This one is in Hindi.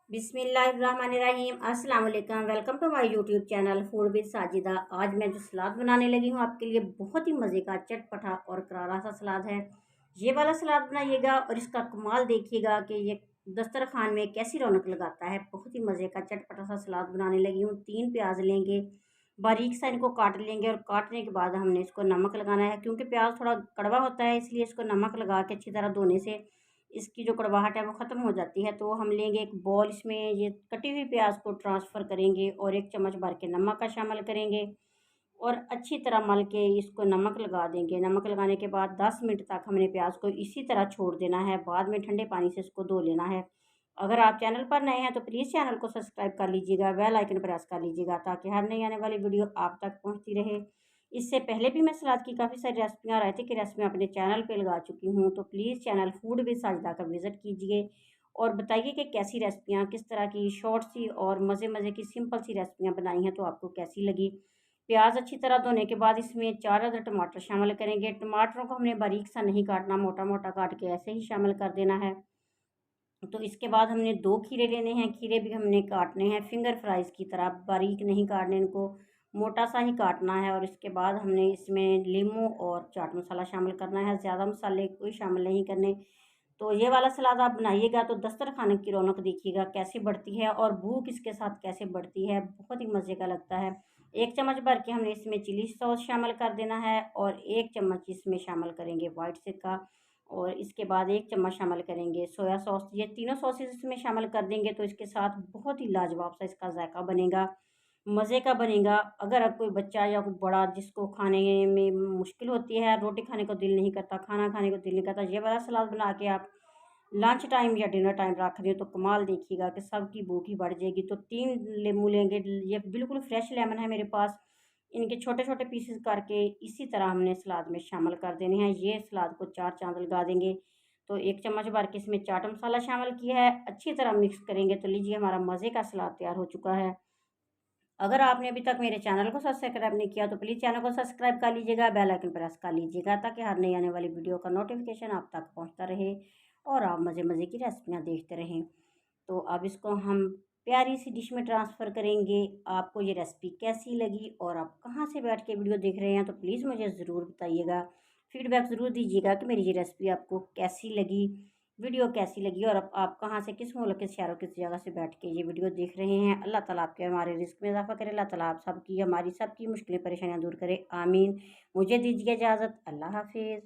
बिस्मिल्लाहिर्रहमानिर्रहीम। अस्सलाम वालेकुम। Welcome to my YouTube channel food with Sajida. आज मैं जो सलाद बनाने लगी हूँ आपके लिए बहुत ही मज़े का चटपटा और करारा सा सलाद है। ये वाला सलाद बनाइएगा और इसका कमाल देखिएगा कि ये दस्तरखान में कैसी रौनक लगाता है। बहुत ही मज़े का चटपटा सा सलाद बनाने लगी हूँ। 3 प्याज लेंगे, बारीक सा इनको काट लेंगे और काटने के बाद हमने इसको नमक लगाना है। क्योंकि प्याज थोड़ा कड़वा होता है इसलिए इसको नमक लगा के अच्छी तरह धोने से इसकी जो कड़वाहट है वो ख़त्म हो जाती है। तो हम लेंगे एक बॉल, इसमें ये कटी हुई प्याज को ट्रांसफ़र करेंगे और 1 चम्मच भर के नमक का शामिल करेंगे और अच्छी तरह मल के इसको नमक लगा देंगे। नमक लगाने के बाद 10 मिनट तक हमने प्याज को इसी तरह छोड़ देना है। बाद में ठंडे पानी से इसको धो लेना है। अगर आप चैनल पर नए हैं तो प्लीज़ चैनल को सब्सक्राइब कर लीजिएगा, बेल आइकन प्रेस कर लीजिएगा ताकि हर नई आने वाली वीडियो आप तक पहुँचती रहे। इससे पहले भी मैं सलाद की काफ़ी सारी रेसिपियाँ, रायते की रेसिपियाँ अपने चैनल पे लगा चुकी हूँ। तो please channel food with Sajida का विज़िट कीजिए और बताइए कि कैसी रेसिपियाँ, किस तरह की शॉर्ट सी और मज़े मज़े की सिंपल सी रेसिपियाँ बनाई हैं तो आपको कैसी लगी। प्याज अच्छी तरह धोने के बाद इसमें 4 अदद टमाटर शामिल करेंगे। टमाटरों को हमने बारीक सा नहीं काटना, मोटा मोटा काट के ऐसे ही शामिल कर देना है। तो इसके बाद हमने 2 खीरे लेने हैं। खीरे भी हमने काटने हैं फिंगर फ्राइज़ की तरह, बारीक नहीं काटने इनको, मोटा सा ही काटना है। और इसके बाद हमने इसमें लीमू और चाट मसाला शामिल करना है, ज़्यादा मसाले कोई शामिल नहीं करने। तो ये वाला सलाद आप बनाइएगा तो दस्तरखाने की रौनक देखिएगा कैसे बढ़ती है और भूख इसके साथ कैसे बढ़ती है, बहुत ही मज़े का लगता है। 1 चम्मच भर के हमने इसमें चिली सॉस शामिल कर देना है और 1 चम्मच इसमें शामिल करेंगे व्हाइट सिरका और इसके बाद 1 चम्मच शामिल करेंगे सोया सॉस। ये तीनों सॉसेस इसमें शामिल कर देंगे तो इसके साथ बहुत ही लाजवाब सा इसका जायका बनेगा, मज़े का बनेगा। अगर अब कोई बच्चा या कोई बड़ा जिसको खाने में मुश्किल होती है, रोटी खाने को दिल नहीं करता, खाना खाने को दिल नहीं करता, ये वाला सलाद बना के आप लंच टाइम या डिनर टाइम रख रही हो तो कमाल देखिएगा कि सबकी भूख ही बढ़ जाएगी। तो 3 लेमू लेंगे, ये बिल्कुल फ्रेश लेमन है मेरे पास। इनके छोटे-छोटे पीसेस करके इसी तरह हमने सलाद में शामिल कर देने हैं। ये सलाद को 4 चाँद लगा देंगे। तो 1 चम्मच भर के इसमें चाट मसाला शामिल किया है, अच्छी तरह मिक्स करेंगे तो लीजिए हमारा मज़े का सलाद तैयार हो चुका है। अगर आपने अभी तक मेरे चैनल को सब्सक्राइब नहीं किया तो प्लीज़ चैनल को सब्सक्राइब कर लीजिएगा, बेल आइकन प्रेस कर लीजिएगा ताकि हर नई आने वाली वीडियो का नोटिफिकेशन आप तक पहुंचता रहे और आप मज़े मज़े की रेसिपियां देखते रहें। तो अब इसको हम प्यारी सी डिश में ट्रांसफ़र करेंगे। आपको ये रेसिपी कैसी लगी और आप कहाँ से बैठ के वीडियो देख रहे हैं तो प्लीज़ मुझे ज़रूर बताइएगा। फीडबैक ज़रूर दीजिएगा कि मेरी ये रेसिपी आपको कैसी लगी, वीडियो कैसी लगी और आप कहाँ से, किस मुल्क, किस शहरों, किस जगह से बैठ के ये वीडियो देख रहे हैं। अल्लाह ताला आपके हमारे रिज़्क़ में इज़ाफ़ा करे। अल्लाह ताला आप सबकी, हमारी सबकी मुश्किलें परेशानियाँ दूर करे। आमीन। मुझे दीजिए इजाज़त। अल्लाह हाफ़िज़।